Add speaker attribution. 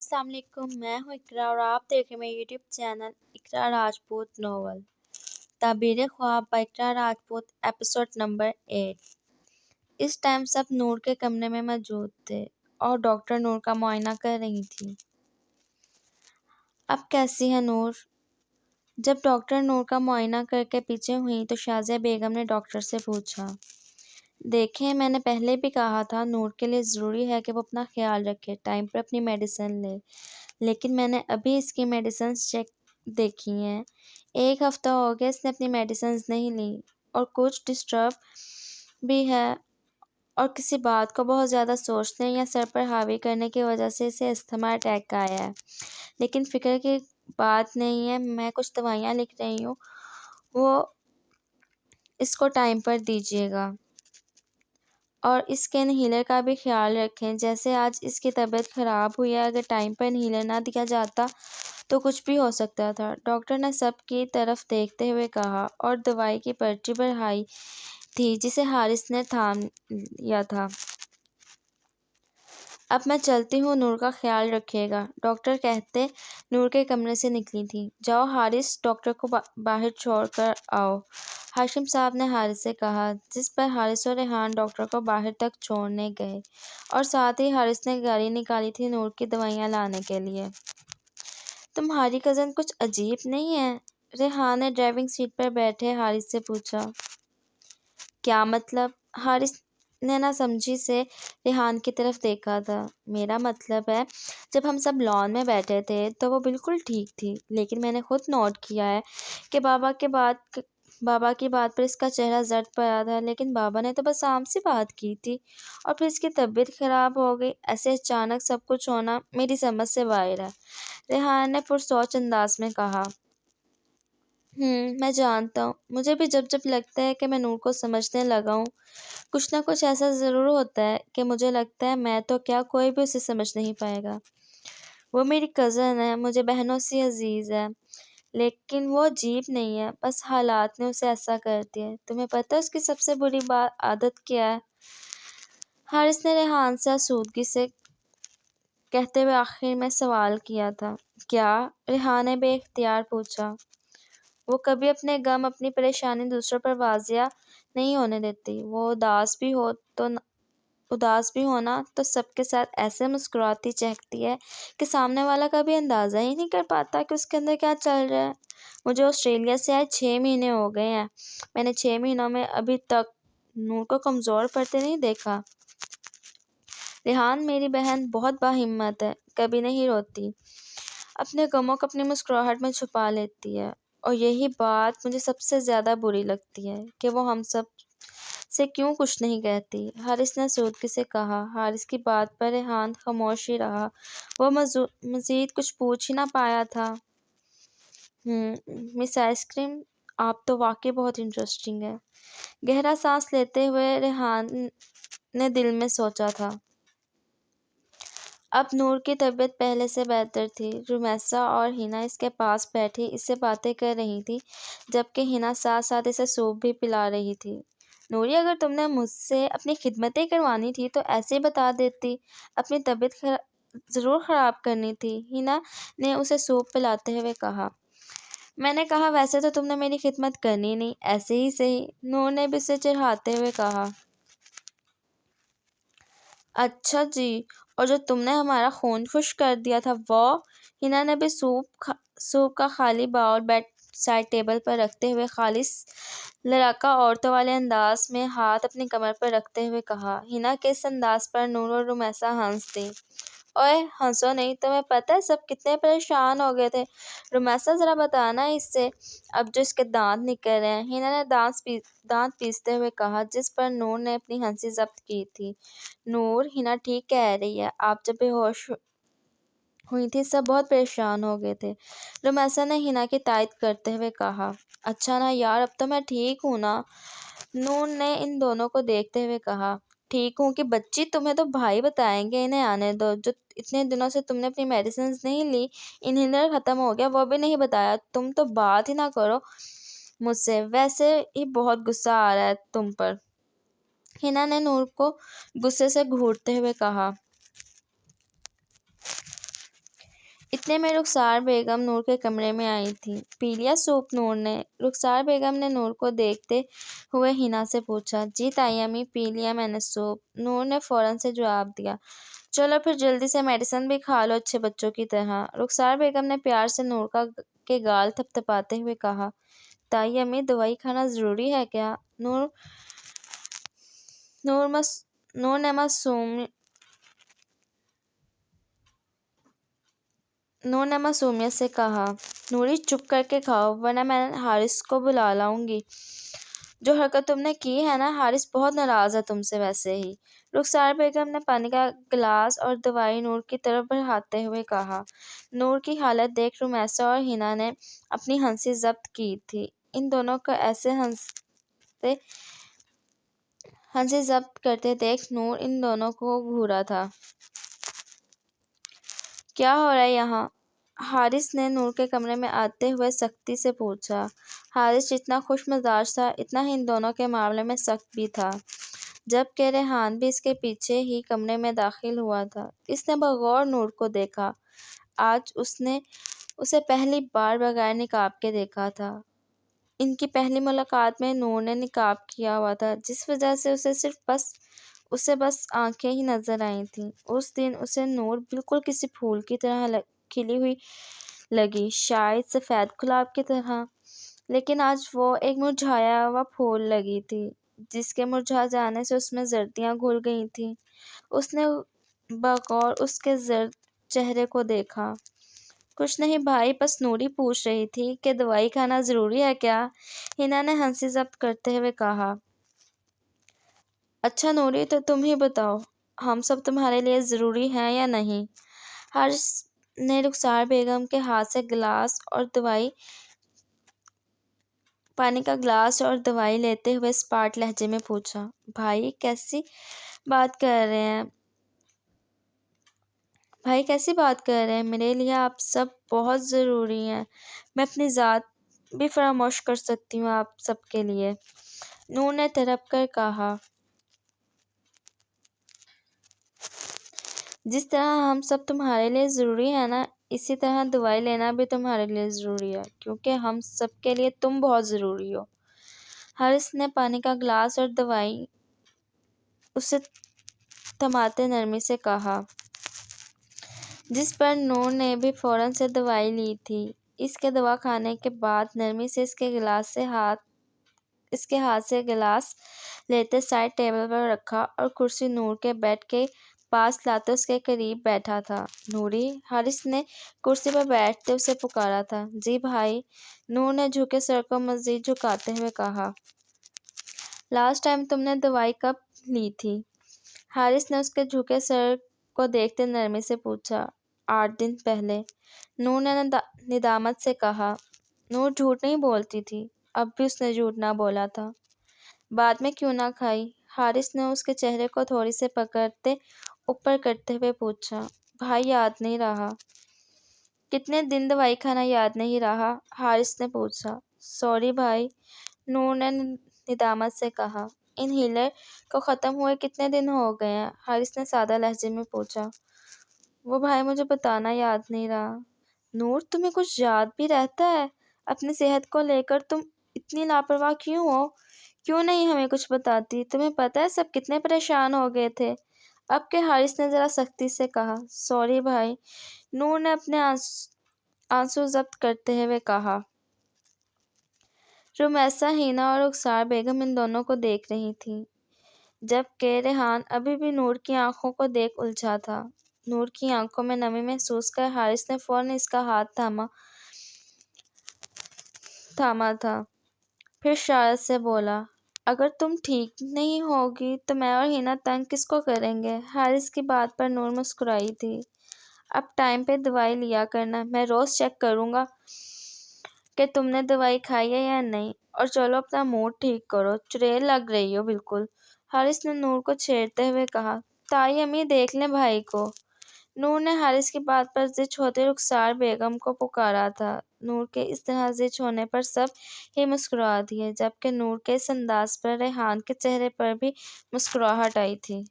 Speaker 1: السلام علیکم، میں ہوں اقرا اور آپ دیکھ رہے ہیں میرے YouTube channel Iqra Rajput novel تعبیر خواب by Iqra Rajput episode number 8۔ اس ٹائم سب نور کے کمرے میں موجود تھے اور ڈاکٹر نور کا معائنہ کر رہی تھی۔ اب کیسی ہے نور؟ جب ڈاکٹر نور کا معائنہ کر کے پیچھے ہوئی تو شازیہ بیگم نے ڈاکٹر سے پوچھا، دیکھیں میں نے پہلے بھی کہا تھا نور کے لیے ضروری ہے کہ وہ اپنا خیال رکھے، ٹائم پر اپنی میڈیسن لے، لیکن میں نے ابھی اس کی میڈیسنز چیک دیکھی ہیں، 1 ہفتہ ہو گیا اس نے اپنی میڈیسنز نہیں لی اور کچھ ڈسٹرب بھی ہے اور کسی بات کو بہت زیادہ سوچنے یا سر پر حاوی کرنے کی وجہ سے اسے استھما اٹیک آیا ہے، لیکن فکر کی بات نہیں ہے، میں کچھ دوائیاں لکھ رہی ہوں، وہ اس کو ٹائم پر دیجیے گا اور اس کے انہیلر کا بھی خیال رکھیں، جیسے آج اس کی طبیعت خراب ہوئی ہے، اگر ٹائم پر انہیلر نہ دیا جاتا تو کچھ بھی ہو سکتا تھا۔ ڈاکٹر نے سب کی طرف دیکھتے ہوئے کہا اور دوائی کی پرچی بڑھائی تھی جسے حارث نے تھام لیا تھا۔ اب میں چلتی ہوں، نور کا خیال رکھیے گا، ڈاکٹر کہتے نور کے کمرے سے نکلی تھی۔ جاؤ حارث، ڈاکٹر کو باہر چھوڑ کر آؤ، ہاشم صاحب نے حارث سے کہا، جس پر حارث اور ریحان ڈاکٹر کو باہر تک چھوڑنے گئے اور ساتھ ہی حارث نے گاڑی نکالی تھی نور کی دوائیاں لانے کے لیے۔ تمہاری کزن کچھ عجیب نہیں ہے؟ ریحان نے ڈرائیونگ سیٹ پر بیٹھے حارث سے پوچھا۔ کیا مطلب؟ حارث نے نہ سمجھی سے ریحان کی طرف دیکھا تھا۔ میرا مطلب ہے جب ہم سب لان میں بیٹھے تھے تو وہ بالکل ٹھیک تھی، لیکن میں نے خود نوٹ کیا ہے کہ بابا کی بات پر اس کا چہرہ زرد پڑا تھا، لیکن بابا نے تو بس عام سی بات کی تھی اور پھر اس کی طبیعت خراب ہو گئی۔ ایسے اچانک سب کچھ ہونا میری سمجھ سے باہر ہے، ریحان نے پرسوچ انداز میں کہا۔ میں جانتا ہوں، مجھے بھی جب لگتا ہے کہ میں نور کو سمجھنے لگا ہوں، کچھ نہ کچھ ایسا ضرور ہوتا ہے کہ مجھے لگتا ہے میں تو کیا کوئی بھی اسے سمجھ نہیں پائے گا۔ وہ میری کزن ہے، مجھے بہنوں سے عزیز ہے، لیکن وہ عجیب نہیں ہے، بس حالات نے اسے ایسا کر دیا ہے۔ تمہیں پتہ ہے اس کی سب سے بری عادت کیا ہے؟ حارث نے ریحان سے آسودگی سے کہتے ہوئے آخر میں سوال کیا تھا۔ کیا؟ ریحان نے بے اختیار پوچھا۔ وہ کبھی اپنے غم، اپنی پریشانی دوسروں پر واضح نہیں ہونے دیتی۔ وہ اداس بھی ہونا تو سب کے ساتھ ایسے مسکراتی چہکتی ہے کہ سامنے والا کبھی اندازہ ہی نہیں کر پاتا کہ اس کے اندر کیا چل رہا ہے۔ مجھے آسٹریلیا سے آئے 6 مہینے ہو گئے ہیں، میں نے 6 مہینوں میں ابھی تک نور کو کمزور پڑتے نہیں دیکھا۔ ریحان میری بہن بہت باہمت ہے، کبھی نہیں روتی، اپنے غموں کو اپنی مسکراہٹ میں چھپا لیتی ہے، اور یہی بات مجھے سب سے زیادہ بری لگتی ہے کہ وہ ہم سب سے کیوں کچھ نہیں کہتی، حارث نے آسودگی سے کہا۔ حارث کی بات پر ریحان خاموش ہی رہا، وہ مزید کچھ پوچھ ہی نہ پایا تھا۔ مس آئس کریم، آپ تو واقعی بہت انٹرسٹنگ ہے، گہرا سانس لیتے ہوئے ریحان نے دل میں سوچا تھا۔ اب نور کی طبیعت پہلے سے بہتر تھی۔ رمیسا اور ہنا اس کے پاس بیٹھی اس سے باتیں کر رہی تھی، جبکہ ہنا ساتھ ساتھ اسے سوپ بھی پلا رہی تھی۔ نوری، اگر تم نے مجھ سے اپنی خدمتیں کروانی تھی تو ایسے ہی بتا دیتی، اپنی طبیعت ضرور خراب کرنی تھی، ہنا نے اسے سوپ پلاتے ہوئے کہا۔ میں نے کہا ویسے تو تم نے میری خدمت کرنی نہیں، ایسے ہی صحیح، نور نے بھی اسے چڑھاتے ہوئے کہا۔ اچھا جی، اور جو تم نے ہمارا خون خشک کر دیا تھا وہ؟ ہنا نے بھی سوپ کا خالی باؤل بیڈ سائڈ ٹیبل پر رکھتے ہوئے خالص لڑاکا عورتوں والے انداز میں ہاتھ اپنی کمر پر رکھتے ہوئے کہا۔ ہنا کے اس انداز پر نور اور رمیسا ہنس دیں۔ اوئے ہنسو نہیں، تمہیں پتہ ہے سب کتنے پریشان ہو گئے تھے، رمیسا ذرا بتانا اس سے اب جو اس کے دانت نکل رہے ہیں، ہنا نے دانت پیستے ہوئے کہا، جس پر نور نے اپنی ہنسی ضبط کی تھی۔ نور، ہنا ٹھیک کہہ رہی ہے، آپ جب بے ہوش ہوئی تھی سب بہت پریشان ہو گئے تھے، رمیسا نے ہنا کی تائید کرتے ہوئے کہا۔ اچھا نا یار، اب تو میں ٹھیک ہوں نا، نور نے ان دونوں کو دیکھتے ہوئے کہا۔ ٹھیک ہوں کہ بچی، تمہیں تو بھائی بتائیں گے، انہیں آنے دو، جو اتنے دنوں سے تم نے اپنی میڈیسنز نہیں لی، انہیلر ختم ہو گیا وہ بھی نہیں بتایا، تم تو بات ہی نہ کرو مجھ سے، ویسے ہی بہت غصہ آ رہا ہے تم پر، ہنا نے نور کو غصے سے گھورتے ہوئے کہا۔ اتنے میں رخسار بیگم نور کے کمرے میں آئی تھی۔ پی لیا سوپ نور نے؟ رخسار بیگم نے نور کو دیکھتے ہوئے ہنا سے پوچھا۔ جی تائی امی، پی لیا میں نے سوپ، نور نے فوراً سے جواب دیا۔ چلو پھر جلدی سے میڈیسن بھی کھا لو اچھے بچوں کی طرح، رخسار بیگم نے پیار سے نور کے گال تھپتھپاتے ہوئے کہا۔ تائی امی، دوائی کھانا ضروری ہے کیا؟ نور نے معصومیت سے کہا۔ نوری چپ کر کے کھاؤ ورنہ میں حارث کو بلا لاؤں گی۔ جو حرکت تم نے کی ہے نا، حارث بہت ناراض ہے تم سے ویسے ہی، رخسار بیگم نے پانی کا گلاس اور دوائی نور کی طرف بڑھاتے ہوئے کہا۔ نور کی حالت دیکھ رمیسا اور ہنا نے اپنی ہنسی ضبط کی تھی۔ ان دونوں کو ایسے ہنسی ضبط کرتے دیکھ نور ان دونوں کو گھورا تھا۔ کیا ہو رہا ہے یہاں؟ حارث نے نور کے کمرے میں آتے ہوئے سختی سے پوچھا۔ حارث جتنا خوش مزاج تھا اتنا ہی ان دونوں کے معاملے میں سخت بھی تھا۔ جبکہ ریحان بھی اس کے پیچھے ہی کمرے میں داخل ہوا تھا۔ اس نے بغور نور کو دیکھا۔ آج اس نے اسے پہلی بار بغیر نقاب کے دیکھا تھا۔ ان کی پہلی ملاقات میں نور نے نقاب کیا ہوا تھا، جس وجہ سے اسے بس آنکھیں ہی نظر آئی تھیں۔ اس دن اسے نور بالکل کسی پھول کی طرح کھلی ہوئی لگی، شاید سفید گلاب کی طرح، لیکن آج وہ ایک مرجھایا ہوا پھول لگی تھی جس کے مرجھا جانے سے اس میں زردیاں گھل گئی تھیں۔ اس نے بغور اس کے زرد چہرے کو دیکھا۔ کچھ نہیں بھائی، بس نوری پوچھ رہی تھی کہ دوائی کھانا ضروری ہے کیا؟ ہنا نے ہنسی ضبط کرتے ہوئے کہا۔ اچھا نوری، تو تم ہی بتاؤ، ہم سب تمہارے لیے ضروری ہیں یا نہیں؟ حارث نے رخسار بیگم کے ہاتھ سے پانی کا گلاس اور دوائی لیتے ہوئے اسپاٹ لہجے میں پوچھا۔ بھائی کیسی بات کر رہے ہیں؟ میرے لیے آپ سب بہت ضروری ہیں، میں اپنی ذات بھی فراموش کر سکتی ہوں آپ سب کے لیے، نور نے تڑپ کر کہا۔ جس طرح ہم سب تمہارے لیے ضروری ہیں نا، اسی طرح دوائی لینا بھی تمہارے لیے ضروری ہے، کیونکہ ہم سب کے لیے تم بہت ضروری ہو۔ حارث نے پانی کا گلاس اور دوائی اسے تھماتے نرمی سے کہا، جس پر نور نے بھی فوراً سے دوائی لی تھی۔ اس کے دوا کھانے کے بعد نرمی سے اس کے ہاتھ سے گلاس لیتے سائڈ ٹیبل پر رکھا اور کرسی نور کے بیڈ کے پاس لاتے اس کے قریب بیٹھا تھا۔ نوری، حارث نے کرسی پر بیٹھتے اسے پکارا تھا۔ جی بھائی، نور نے جھکے سر کو مزید جھکاتے ہوئے کہا۔ لاسٹ ٹائم تم نے دوائی کب لی تھی؟ حارث نے اس کے جھکے سر کو دیکھتے نرمی سے پوچھا۔ 8 دن پہلے، نور نے ندامت سے کہا۔ نور جھوٹ نہیں بولتی تھی، اب بھی اس نے جھوٹ نہ بولا تھا۔ بعد میں کیوں نہ کھائی؟ حارث نے اس کے چہرے کو تھوڑی سے پکڑتے اوپر کرتے ہوئے پوچھا۔ بھائی یاد نہیں رہا؟ کتنے دن دوائی کھانا یاد نہیں رہا؟ حارث نے پوچھا۔ سوری بھائی، نور نے ندامت سے کہا۔ انہیلر کو ختم ہوئے کتنے دن ہو گئے ہیں؟ حارث نے سادہ لہجے میں پوچھا۔ وہ بھائی مجھے بتانا یاد نہیں رہا۔ نور، تمہیں کچھ یاد بھی رہتا ہے؟ اپنی صحت کو لے کر تم اتنی لاپرواہ کیوں ہو؟ کیوں نہیں ہمیں کچھ بتاتی؟ تمہیں پتہ ہے سب کتنے پریشان ہو گئے تھے؟ اب کہ حارث نے ذرا سختی سے کہا۔ سوری بھائی، نور نے اپنے آنسو ضبط کرتے ہوئے کہا۔ رمیسا، ہنا اور رخسار بیگم ان دونوں کو دیکھ رہی تھیں، جبکہ ریحان ابھی بھی نور کی آنکھوں کو دیکھ الجھا تھا۔ نور کی آنکھوں میں نمی محسوس کر حارث نے فوراً اس کا ہاتھ تھاما تھا، پھر شرارت سے بولا۔ اگر تم ٹھیک نہیں ہوگی تو میں اور ہنا تنگ کس کو کریں گے؟ حارث کی بات پر نور مسکرائی تھی۔ اب ٹائم پہ دوائی لیا کرنا، میں روز چیک کروں گا کہ تم نے دوائی کھائی ہے یا نہیں، اور چلو اپنا موڈ ٹھیک کرو، چڑیل لگ رہی ہو بالکل، حارث نے نور کو چھیڑتے ہوئے کہا۔ تائی امی دیکھ لیں بھائی کو، نور نے حارث کی بات پر زچ ہوتے رخسار بیگم کو پکارا تھا۔ نور کے اس طرح زچ ہونے پر سب ہی مسکرا دیے، جبکہ نور کے اس انداز پر ریحان کے چہرے پر بھی مسکراہٹ آئی تھی۔